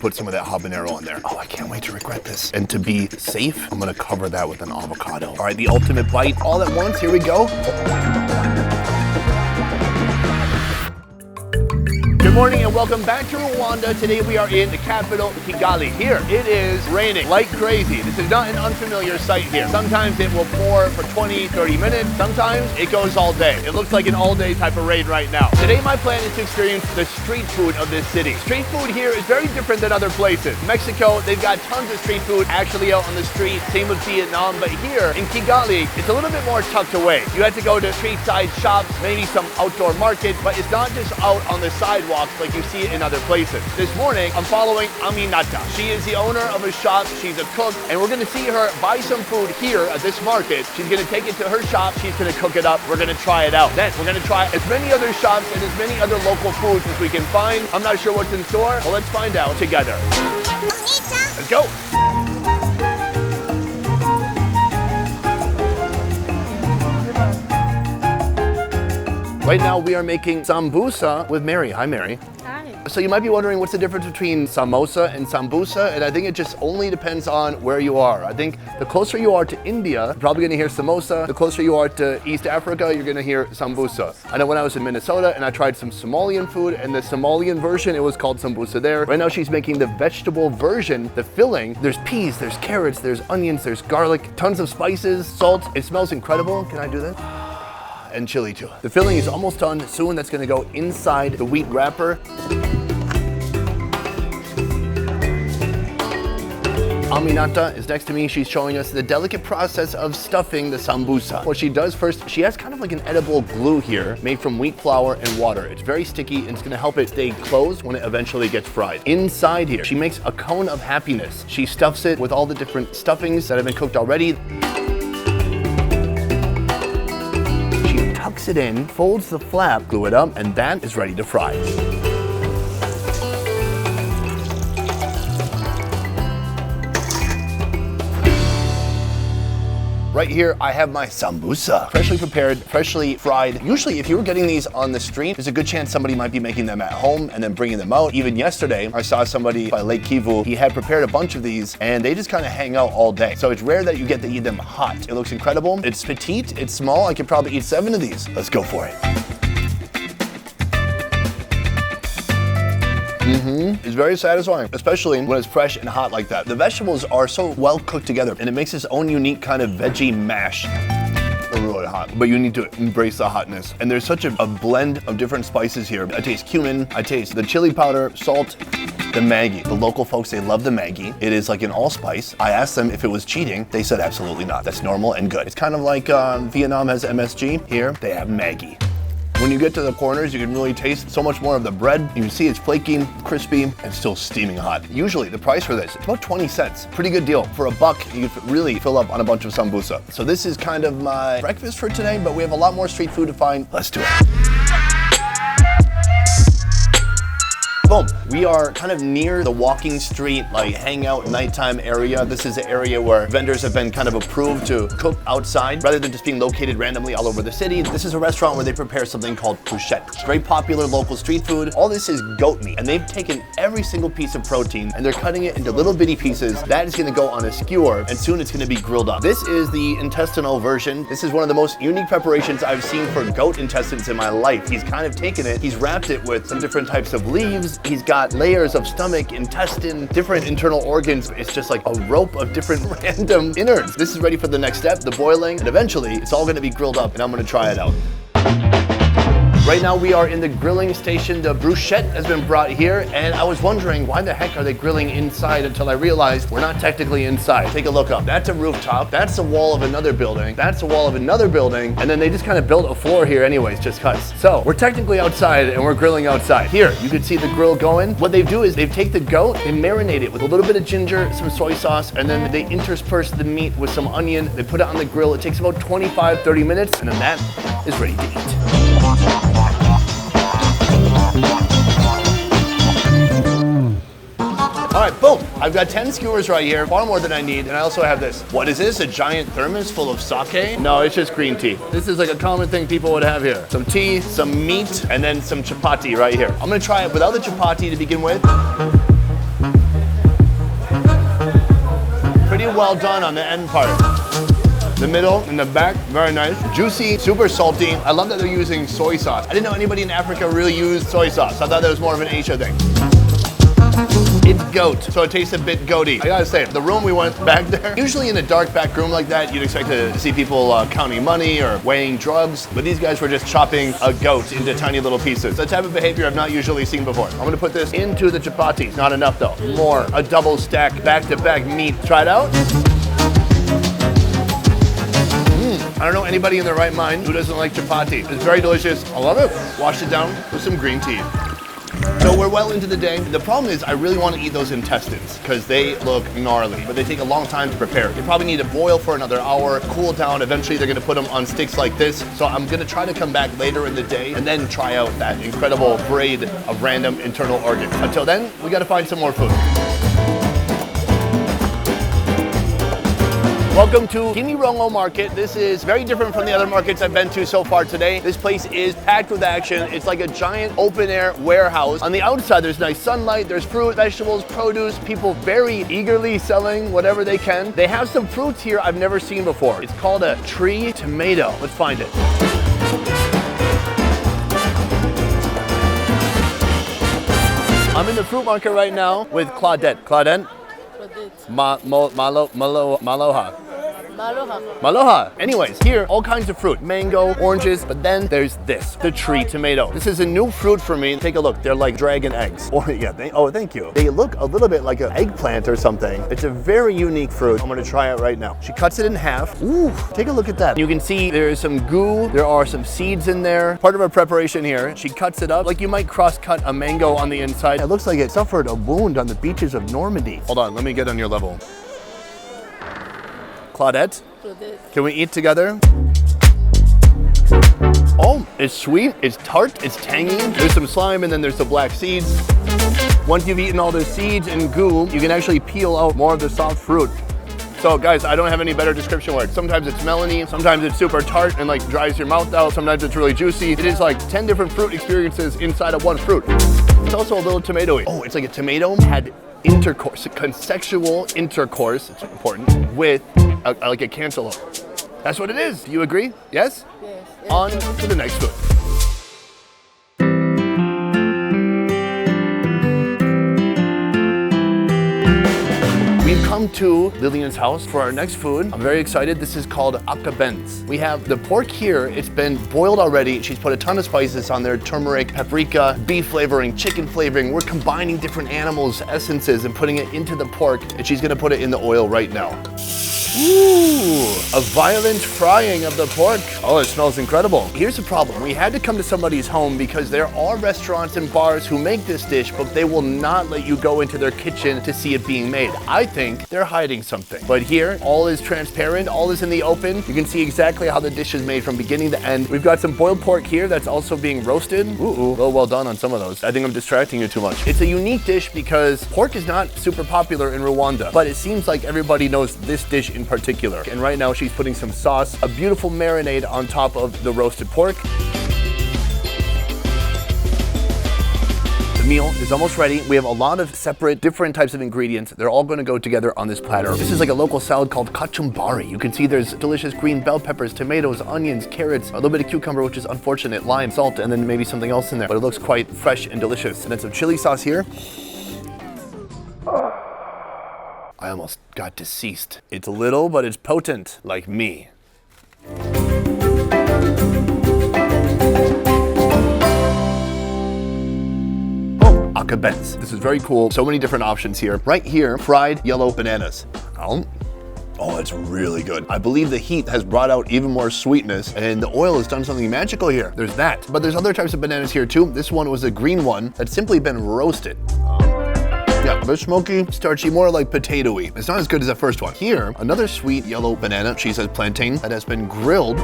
put some of that habanero on there. Oh, I can't wait to regret this. And to be safe, I'm gonna cover that with an avocado. All right, the ultimate bite all at once. Here we go. Good morning and welcome back to Rwanda. Today we are in the capital, Kigali. Here it is raining like crazy. This is not an unfamiliar sight here. Sometimes it will pour for 20, 30 minutes. Sometimes it goes all day. It looks like an all-day type of rain right now. Today my plan is to experience the street food of this city. Street food here is very different than other places. Mexico, they've got tons of street food actually out on the street. Same with Vietnam, but here in Kigali, it's a little bit more tucked away. You have to go to street side shops, maybe some outdoor market, but it's not just out on the sidewalk like you see it in other places. This morning, I'm following Aminata. She is the owner of a shop. She's a cook, and we're gonna see her buy some food here at this market. She's gonna take it to her shop. She's gonna cook it up. We're gonna try it out. Then we're gonna try as many other shops and as many other local foods as we can find. I'm not sure what's in store. Well, let's find out together. Let's go. Right now we are making sambusa with Mary. Hi, Mary. Hi. So you might be wondering what's the difference between samosa and sambusa, and I think it just only depends on where you are. I think the closer you are to India, you're probably gonna hear samosa. The closer you are to East Africa, you're gonna hear sambusa. I know when I was in Minnesota and I tried some Somalian food, and the Somalian version, it was called sambusa there. Right now she's making the vegetable version, the filling. There's peas, there's carrots, there's onions, there's garlic, tons of spices, salt. It smells incredible. Can I do that? And chili too. The filling is almost done. Soon that's gonna go inside the wheat wrapper. Aminata is next to me. She's showing us the delicate process of stuffing the sambusa. What she does first, she has kind of like an edible glue here made from wheat flour and water. It's very sticky and it's gonna help it stay closed when it eventually gets fried. Inside here, she makes a cone of happiness. She stuffs it with all the different stuffings that have been cooked already. Tucks it in, folds the flap, glue it up, and that is ready to fry. Right here, I have my sambusa. Freshly prepared, freshly fried. Usually, if you were getting these on the street, there's a good chance somebody might be making them at home and then bringing them out. Even yesterday, I saw somebody by Lake Kivu. He had prepared a bunch of these, and they just kind of hang out all day. So it's rare that you get to eat them hot. It looks incredible. It's petite, it's small. I could probably eat 7 of these. Let's go for it. It's very satisfying, especially when it's fresh and hot like that. The vegetables are so well cooked together, and it makes its own unique kind of veggie mash. They're really hot, but you need to embrace the hotness. And there's such a blend of different spices here. I taste cumin, I taste the chili powder, salt, the Maggi. The local folks, they love the Maggi. It is like an allspice. I asked them if it was cheating. They said absolutely not. That's normal and good. It's kind of like Vietnam has MSG. Here, they have Maggi. When you get to the corners, you can really taste so much more of the bread. You can see it's flaky, crispy, and still steaming hot. Usually, the price for this is about 20 cents. Pretty good deal. For $1, you can really fill up on a bunch of sambusa. So this is kind of my breakfast for today, but we have a lot more street food to find. Let's do it. Boom. We are kind of near the walking street, like hangout nighttime area. This is an area where vendors have been kind of approved to cook outside rather than just being located randomly all over the city. This is a restaurant where they prepare something called Pouchette. Very popular local street food. All this is goat meat, and they've taken every single piece of protein and they're cutting it into little bitty pieces. That is gonna go on a skewer, and soon it's gonna be grilled up. This is the intestinal version. This is one of the most unique preparations I've seen for goat intestines in my life. He's kind of taken it, he's wrapped it with some different types of leaves. He's got layers of stomach, intestine, different internal organs. It's just like a rope of different random innards. This is ready for the next step, the boiling, and eventually it's all gonna be grilled up and I'm gonna try it out. Right now we are in the grilling station. The bruschette has been brought here, and I was wondering why the heck are they grilling inside until I realized we're not technically inside. Take a look up. That's a rooftop. That's the wall of another building. That's the wall of another building. And then they just kind of built a floor here anyways, just cuts. So we're technically outside and we're grilling outside. Here, you can see the grill going. What they do is they take the goat, they marinate it with a little bit of ginger, some soy sauce, and then they intersperse the meat with some onion. They put it on the grill. It takes about 25-30 minutes, and then that is ready to eat. All right, boom. I've got 10 skewers right here, far more than I need, and I also have this. What is this, a giant thermos full of sake? No, it's just green tea. This is like a common thing people would have here. Some tea, some meat, and then some chapati right here. I'm gonna try it without the chapati to begin with. well done on the end part. The middle and the back, very nice. Juicy, super salty. I love that they're using soy sauce. I didn't know anybody in Africa really used soy sauce. I thought that was more of an Asia thing. It's goat, so it tastes a bit goaty. I gotta say, the room we went back there, usually in a dark back room like that, you'd expect to see people counting money or weighing drugs, but these guys were just chopping a goat into tiny little pieces. The type of behavior I've not usually seen before. I'm gonna put this into the chapatis. Not enough though. More, a double stack, back-to-back meat. Try it out. I don't know anybody in their right mind who doesn't like chapati. It's very delicious. I love it. Washed it down with some green tea. So we're well into the day. The problem is I really want to eat those intestines because they look gnarly, but they take a long time to prepare. You probably need to boil for another hour, cool down. Eventually they're going to put them on sticks like this. So I'm going to try to come back later in the day and then try out that incredible braid of random internal organs. Until then, we got to find some more food. Welcome to Kinirongo Market. This is very different from the other markets I've been to so far today. This place is packed with action. It's like a giant open air warehouse. On the outside, there's nice sunlight, there's fruit, vegetables, produce, people very eagerly selling whatever they can. They have some fruits here I've never seen before. It's called a tree tomato. Let's find it. I'm in the fruit market right now with Claudette. Claudette? Maloha. Maloha. Anyways, here, all kinds of fruit. Mango, oranges, but then there's this, the tree tomato. This is a new fruit for me. Take a look. They're like dragon eggs. Oh, yeah. Thank you. They look a little bit like an eggplant or something. It's a very unique fruit. I'm going to try it right now. She cuts it in half. Ooh, take a look at that. You can see there's some goo. There are some seeds in there. Part of her preparation here. She cuts it up like you might cross-cut a mango on the inside. It looks like it suffered a wound on the beaches of Normandy. Hold on, let me get on your level. Claudette, can we eat together? Oh, it's sweet, it's tart, it's tangy. There's some slime and then there's the black seeds. Once you've eaten all the seeds and goo, you can actually peel out more of the soft fruit. So guys, I don't have any better description word. Sometimes it's melony, sometimes it's super tart and like dries your mouth out, sometimes it's really juicy. It is like 10 different fruit experiences inside of one fruit. It's also a little tomatoey. Oh, it's like a tomato had intercourse, consensual intercourse, it's important, with like a cantaloupe. That's what it is. Do you agree? Yes? Yes. On to the next food. We've come to Lillian's house for our next food. I'm very excited. This is called Akabenz. We have the pork here. It's been boiled already. She's put a ton of spices on there, turmeric, paprika, beef flavoring, chicken flavoring. We're combining different animals' essences and putting it into the pork, and she's gonna put it in the oil right now. Ooh, a violent frying of the pork. Oh, it smells incredible. Here's the problem. We had to come to somebody's home because there are restaurants and bars who make this dish, but they will not let you go into their kitchen to see it being made. I think they're hiding something. But here, all is transparent, all is in the open. You can see exactly how the dish is made from beginning to end. We've got some boiled pork here that's also being roasted. Ooh, well done on some of those. I think I'm distracting you too much. It's a unique dish because pork is not super popular in Rwanda, but it seems like everybody knows this dish in particular. And right now she's putting some sauce, a beautiful marinade on top of the roasted pork. The meal is almost ready. We have a lot of separate, different types of ingredients. They're all going to go together on this platter. This is like a local salad called kachumbari. You can see there's delicious green bell peppers, tomatoes, onions, carrots, a little bit of cucumber, which is unfortunate, lime, salt, and then maybe something else in there. But it looks quite fresh and delicious. And then some chili sauce here. I almost got deceased. It's little, but it's potent, like me. Oh, Akabenz. This is very cool. So many different options here. Right here, fried yellow bananas. Oh, it's really good. I believe the heat has brought out even more sweetness and the oil has done something magical here. There's that. But there's other types of bananas here too. This one was a green one that's simply been roasted. Yeah, they're smoky, starchy, more like potato-y. It's not as good as the first one. Here, another sweet yellow banana, she says plantain, that has been grilled.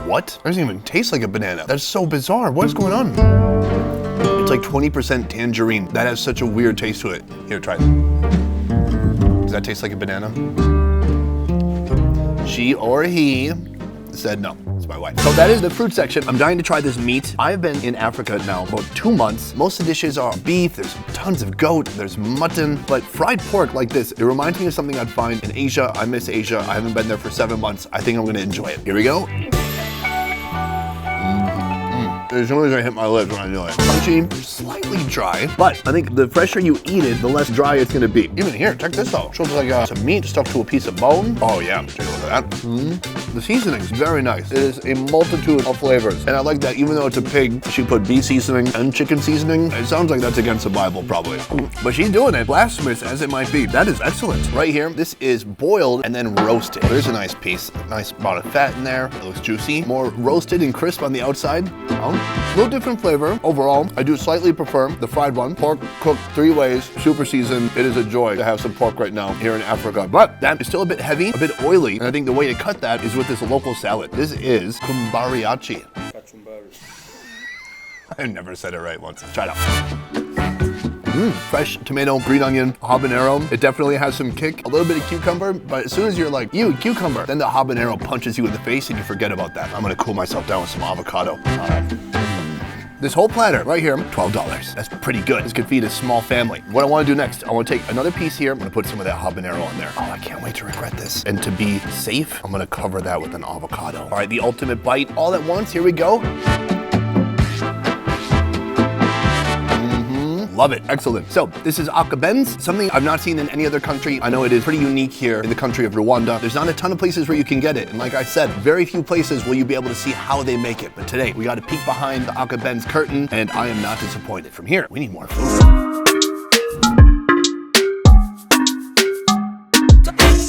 What? It doesn't even taste like a banana. That's so bizarre. What is going on? It's like 20% tangerine. That has such a weird taste to it. Here, try it. Does that taste like a banana? She or he said no. It's my wife. So that is the fruit section. I'm dying to try this meat. I've been in Africa now about 2 months. Most of the dishes are beef. There's tons of goat. There's mutton. But fried pork like this, it reminds me of something I'd find in Asia. I miss Asia. I haven't been there for 7 months. I think I'm gonna enjoy it. Here we go. As soon as I hit my lips when I do it. Crunchy, slightly dry, but I think the fresher you eat it, the less dry it's gonna be. Even here, check this out. Shows like some meat stuck to a piece of bone. Oh yeah, take a look at that. The seasoning is very nice. It is a multitude of flavors. And I like that even though it's a pig, she put beef seasoning and chicken seasoning. It sounds like that's against the Bible probably. But she's doing it, blasphemous as it might be. That is excellent. Right here, this is boiled and then roasted. There's a nice piece, nice amount of fat in there. It looks juicy. More roasted and crisp on the outside. A little different flavor. Overall, I do slightly prefer the fried one. Pork cooked 3 ways, super seasoned. It is a joy to have some pork right now here in Africa. But that is still a bit heavy, a bit oily. And I think the way to cut that is with this local salad. This is kumbariachi. I never said it right once. Try it out. Fresh tomato, green onion, habanero. It definitely has some kick. A little bit of cucumber, but as soon as you're like, ew, cucumber, then the habanero punches you in the face and you forget about that. I'm gonna cool myself down with some avocado. This whole platter right here, $12. That's pretty good. This could feed a small family. What I want to do next, I want to take another piece here. I'm going to put some of that habanero on there. Oh, I can't wait to regret this. And to be safe, I'm going to cover that with an avocado. All right, the ultimate bite all at once. Here we go. Love it. Excellent. So this is Akabenz, something I've not seen in any other country. I know it is pretty unique here in the country of Rwanda. There's not a ton of places where you can get it. And like I said, very few places will you be able to see how they make it. But today we got to peek behind the Akabenz curtain and I am not disappointed. From here, we need more food.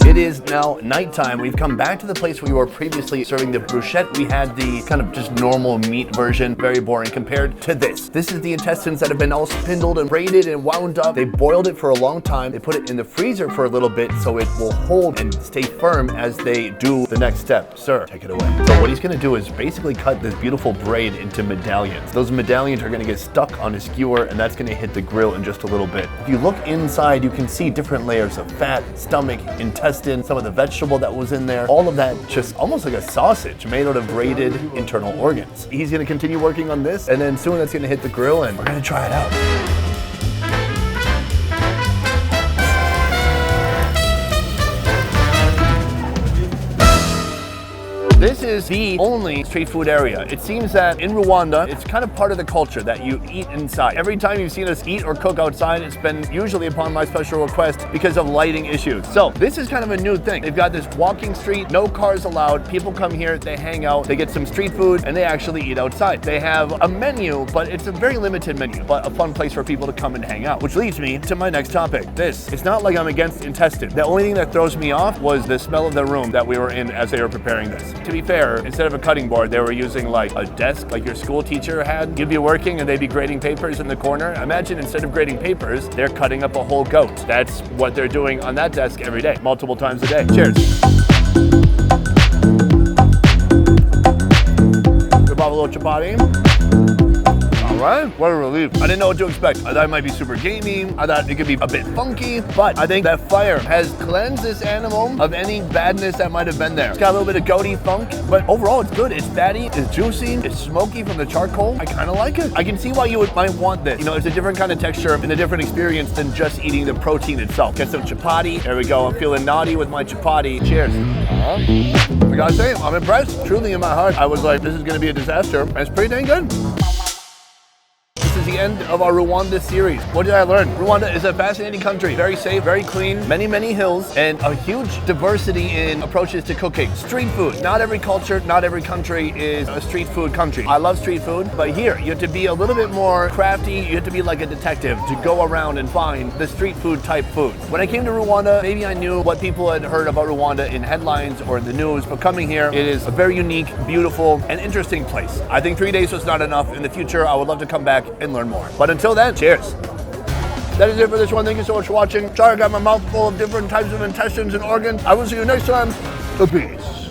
It is now nighttime. We've come back to the place where we were previously serving the Pouchette. We had the kind of just normal meat version, very boring compared to this. This is the intestines that have been all spindled and braided and wound up. They boiled it for a long time. They put it in the freezer for a little bit so it will hold and stay firm as they do the next step. Sir, take it away. So what he's gonna do is basically cut this beautiful braid into medallions. Those medallions are gonna get stuck on a skewer and that's gonna hit the grill in just a little bit. If you look inside, you can see different layers of fat, stomach, intestine, some of the vegetable that was in there, all of that just almost like a sausage made out of braided internal organs. He's gonna continue working on this and then soon that's gonna hit the grill and we're gonna try it out. This is the only street food area. It seems that in Rwanda, it's kind of part of the culture that you eat inside. Every time you've seen us eat or cook outside, it's been usually upon my special request because of lighting issues. So this is kind of a new thing. They've got this walking street, no cars allowed. People come here, they hang out, they get some street food, and they actually eat outside. They have a menu, but it's a very limited menu, but a fun place for people to come and hang out. Which leads me to my next topic. It's not like I'm against intestine. The only thing that throws me off was the smell of the room that we were in as they were preparing this. To be fair, instead of a cutting board, they were using like a desk like your school teacher had. You'd be working and they'd be grading papers in the corner. Imagine instead of grading papers, they're cutting up a whole goat. That's what they're doing on that desk every day, multiple times a day. Cheers. We bought a little chapati. All right, what a relief. I didn't know what to expect. I thought it might be super gamey. I thought it could be a bit funky, but I think that fire has cleansed this animal of any badness that might have been there. It's got a little bit of goaty funk, but overall it's good. It's fatty, it's juicy, it's smoky from the charcoal. I kind of like it. I can see why you might want this. You know, it's a different kind of texture and a different experience than just eating the protein itself. Get some chapati. There we go. I'm feeling naughty with my chapati. Cheers. I gotta say, I'm impressed. Truly in my heart, I was like, this is gonna be a disaster. And it's pretty dang good. This is the end of our Rwanda series. What did I learn? Rwanda is a fascinating country. Very safe, very clean, many, many hills, and a huge diversity in approaches to cooking. Street food. Not every culture, not every country is a street food country. I love street food, but here you have to be a little bit more crafty. You have to be like a detective to go around and find the street food type foods. When I came to Rwanda, maybe I knew what people had heard about Rwanda in headlines or in the news, but coming here, it is a very unique, beautiful, and interesting place. I think 3 days was not enough. In the future, I would love to come back and learn more. But until then, cheers. That is it for this one. Thank you so much for watching. Sorry I got my mouth full of different types of intestines and organs. I will see you next time. Peace.